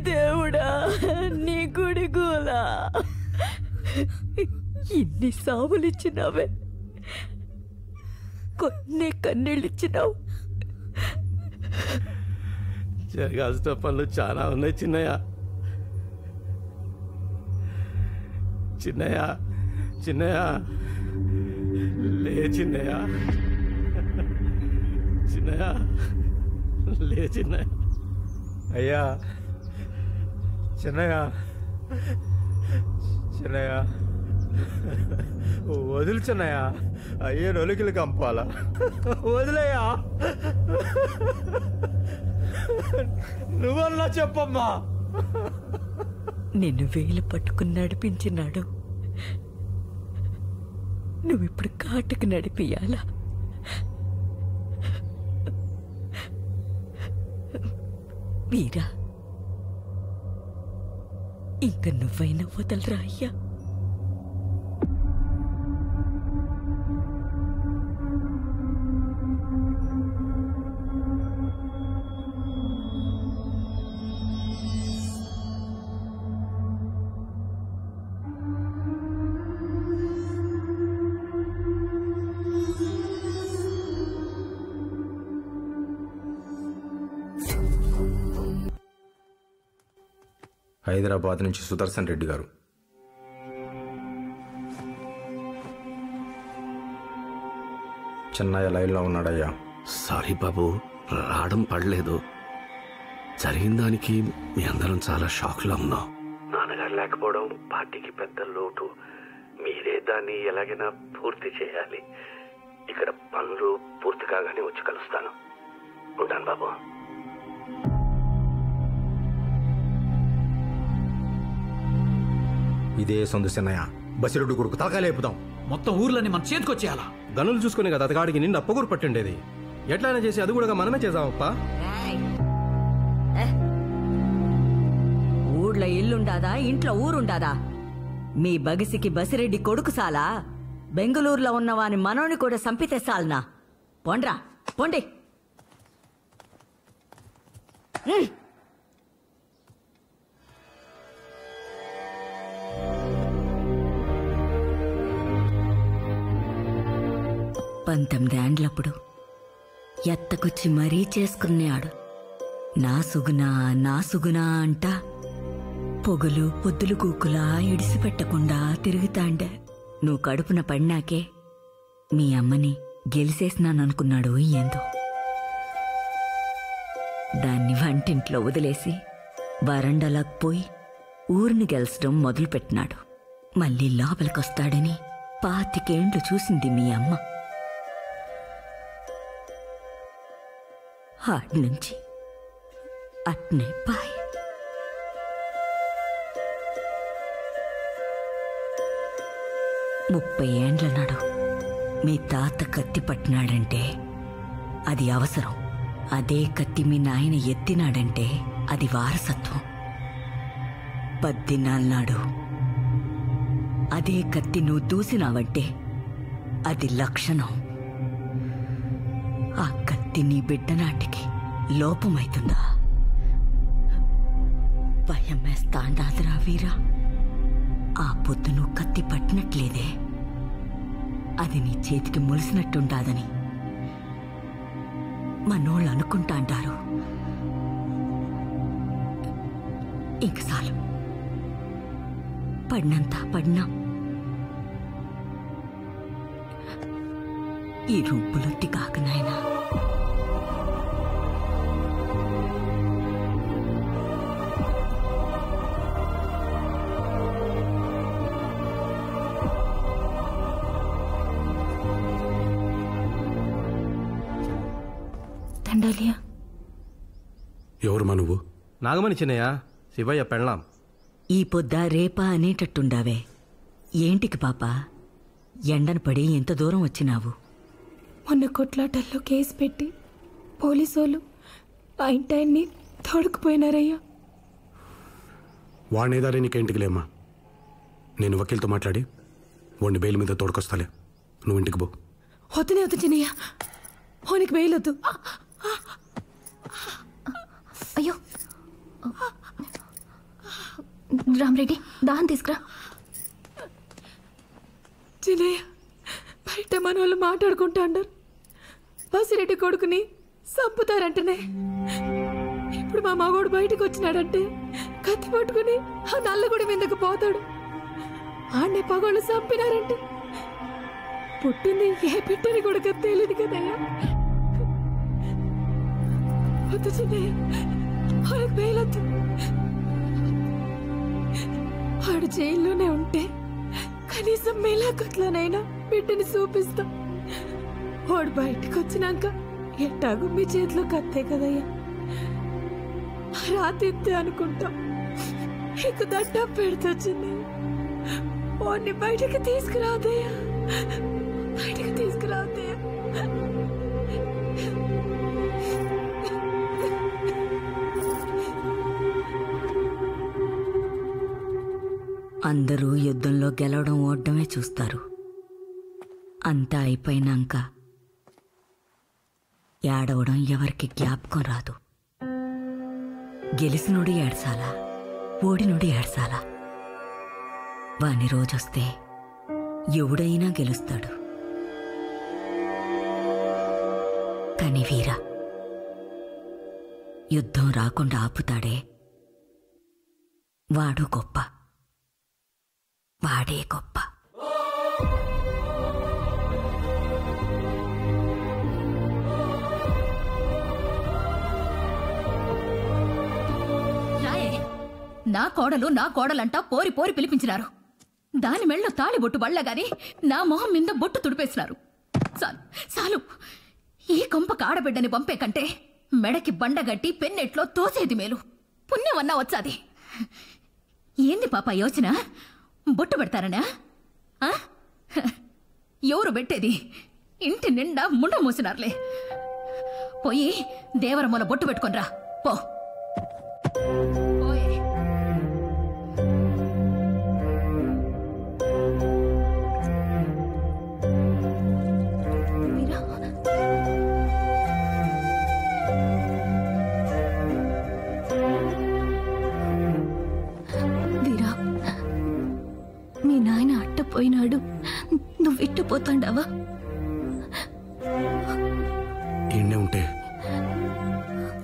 దేవుడా నీ గుడి గోలా ఇన్ని సావులిచ్చినావే, కొన్ని కన్నీళ్ళిచ్చినావు. జరగాల్సిన పనులు చాలా ఉన్నాయి చిన్నయ్య. చిన్నయ్య చిన్నయ్య లే చిన్నయ్య, చిన్నయ్య లే చిన్నయ్య. అయ్యా చిన్నయ్య, చిన్నయ్య వదిలి చిన్నయ్య, అయ్యే నొలికిలు కంపాలా, వదిలేయా. నువ్వన్నా చెప్పమ్మా. నిన్ను వేలు పట్టుకుని నడిపించినాడు, నువ్విప్పుడు కాటుకు నడిపియాలా? వీరా, ఇంక నువ్వైనా వదలరా అయ్యా. హైదరాబాద్ నుంచి సుదర్శన్ రెడ్డి గారు. చెన్నయ్య లైన్లో ఉన్నాడయ్యా. సారీ బాబు, రావడం పడలేదు. జరిగిన దానికి మీ అందరం చాలా షాక్లో ఉన్నాం. నాన్నగారు లేకపోవడం పార్టీకి పెద్ద లోటు. మీరే దాన్ని ఎలాగైనా పూర్తి చేయాలి. ఇక్కడ పనులు పూర్తి కాగానే వచ్చి కలుస్తాను. ఉంటాను బాబు. ఇదే సందు చెన్నయ్య, బసిరెడ్డి కొడుకు తలకాయ లేపుదాం. మొత్తం ఊర్లని మన చేతికొచ్చేయాలా? గనులు చూసుకునే కదా అతగాడికి నిండు అప్పగూరు పట్టిండేది. ఎట్లయినా చేసి అది కూడా మనమే చేద్దామప్ప. ఊళ్ళో ఇల్లుండాదా, ఇంట్లో ఊరుండాదా? మీ బగిసికి బసిరెడ్డి కొడుకు సాలా? బెంగళూరులో ఉన్నవాని మనోని కూడా సంపితే సాల్నా? పోండ్రా, పోండి. పంతొమ్మిదేండ్లప్పుడు ఎత్తకొచ్చి మరీ చేసుకున్నాడు. నా సుగునా అంట పొగలు పొద్దులు కూకులా ఇడిసిపెట్టకుండా తిరుగుతాండే. నువ్వు కడుపున పడినాకే మీ అమ్మని గెలిసేసినాననుకున్నాడు ఏందో. దాన్ని వంటింట్లో వదిలేసి వరండాలకు పోయి ఊరిని గెలిచడం మొదలుపెట్టినాడు. మళ్ళీ లోపలికొస్తాడని 25 ఏండ్లు చూసింది మీ అమ్మ. ఆడ్నుంచి అట్నే పాయ్. ముప్పై ఏండ్ల నాడు మీ తాత కత్తి పట్టినాడంటే అది అవసరం. అదే కత్తి మీ నాయన ఎత్తినాడంటే అది వారసత్వం. 10 దినాల నాడు అదే కత్తి నువ్వు దూసినావంటే అది లక్షణం. ఆ కత్తి నీ బిడ్డ నాటికి లోపమైతుందా? భయం వేస్తాండాదిరా వీరా. ఆ పొద్దు నువ్వు కత్తి పట్టినట్లేదే, అది నీ చేతికి ములిసినట్టుండాదని మనోళ్ళు అనుకుంటా అంటారు. ఇంక చాలు, పడినంత పడినా. ఈ రొంపులొత్తి కాక నాయనా. దండాలియా. ఎవరుమా నువ్వు? నాగమణి చిన్నయ్య, శివయ్య పెళ్ళాం. ఈ పొద్దా రేపా అనేటట్టుండావే. ఏంటికి పాపా ఎండను పడి ఎంత దూరం వచ్చినావు? మొన్న కొట్లాటల్లో కేసు పెట్టి పోలీసోళ్ళు ఆ ఇంటాయన్ని తోడుకుపోయినారయ్యా. వాణ్ణేదారే నీకేంటికి లేమ్మా. నేను వకీల్తో మాట్లాడి వాడిని బెయిల్ మీద తోడుకొస్తాలే. నువ్వు ఇంటికి పో. వద్దునే వద్దు చిన్నయ్య, ఓనికి బెయిలొద్దు. అయ్యో రామరెడ్డి, దాహం తీసుకురా. చిన్నయ్య, బయట మన వాళ్ళు మాట్లాడుకుంటా అన్నారు బసిరెడ్డి కొడుకుని చంపుతారంటనే. ఇప్పుడు మా మగోడు బయటకు వచ్చినాడంటే కత్తి పట్టుకుని ఆ నల్లగుడి మీదకు పోతాడు. ఆడనే పగోళ్ళు చంపినారంటే పుట్టింది ఏ బిడ్డని కూడా తెలియదు కదయ్యా. వద్దు చిన్నయ్య, వాళ్ళకి బెయిలొద్దు. వాడు జైల్లోనే ఉంటే కనీసం మేలాకట్లోనైనా బిడ్డని చూపిస్తా. వాడు బయటకు వచ్చినాక ఎట్టాగు మీ చేతిలో కత్తే కదయ్యా. రాతిత్తే అనుకుంటా నీకు దట్ట పెడుతొచ్చింది. వాడిని బయటకు తీసుకురాదయ్యా, బయటకు తీసుకురాదయ్యా. అందరూ యుద్ధంలో గెలవడం ఓడమే చూస్తారు. అంతా అయిపోయినాక ఏడవడం ఎవరికి జ్ఞాపకం రాదు. గెలిసినోడు ఏడ్సాలా, ఓడినోడు ఏడ్సాలా? వాని రోజొస్తే ఎవడైనా గెలుస్తాడు. కాని వీరా యుద్ధం రాకుండా ఆపుతాడే వాడు గొప్ప, వాడే గొప్ప. నా కోడలంటా పోరి పోరి పిలిపించినారు. దాని మెళ్ళో తాళి బొట్టు బళ్ళగాని నా మొహం మీద బొట్టు తుడిపేసినారు. చాలు చాలు, ఈ కొంపకు ఆడబిడ్డని పంపే కంటే మెడకి బండగట్టి పెన్నెట్లో తోసేది మేలు. పుణ్యమన్నా వచ్చాది. ఏంది పాప యోచన? బొట్టు పెడతారనా? ఎవరు పెట్టేది? ఇంటి నిండా ముండ మూసినారులే. పోయి దేవరమ్మల బొట్టు పెట్టుకొనిరా పో. పోయినాడు నువ్వు ఇట్టుపోతాండావా? ఈయన్నే ఉంటే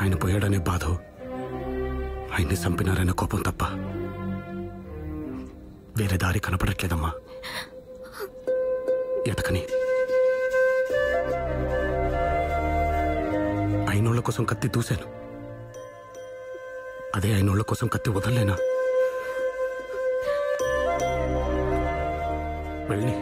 ఆయన పోయాడనే బాధ, ఆయన్ని చంపినారనే కోపం తప్ప వేరే దారి కనపడట్లేదమ్మా. ఎతకని అయినోళ్ల కోసం కత్తి దూశాను, అదే అయినోళ్ల కోసం కత్తి వదలలేనా? వెళ్ళి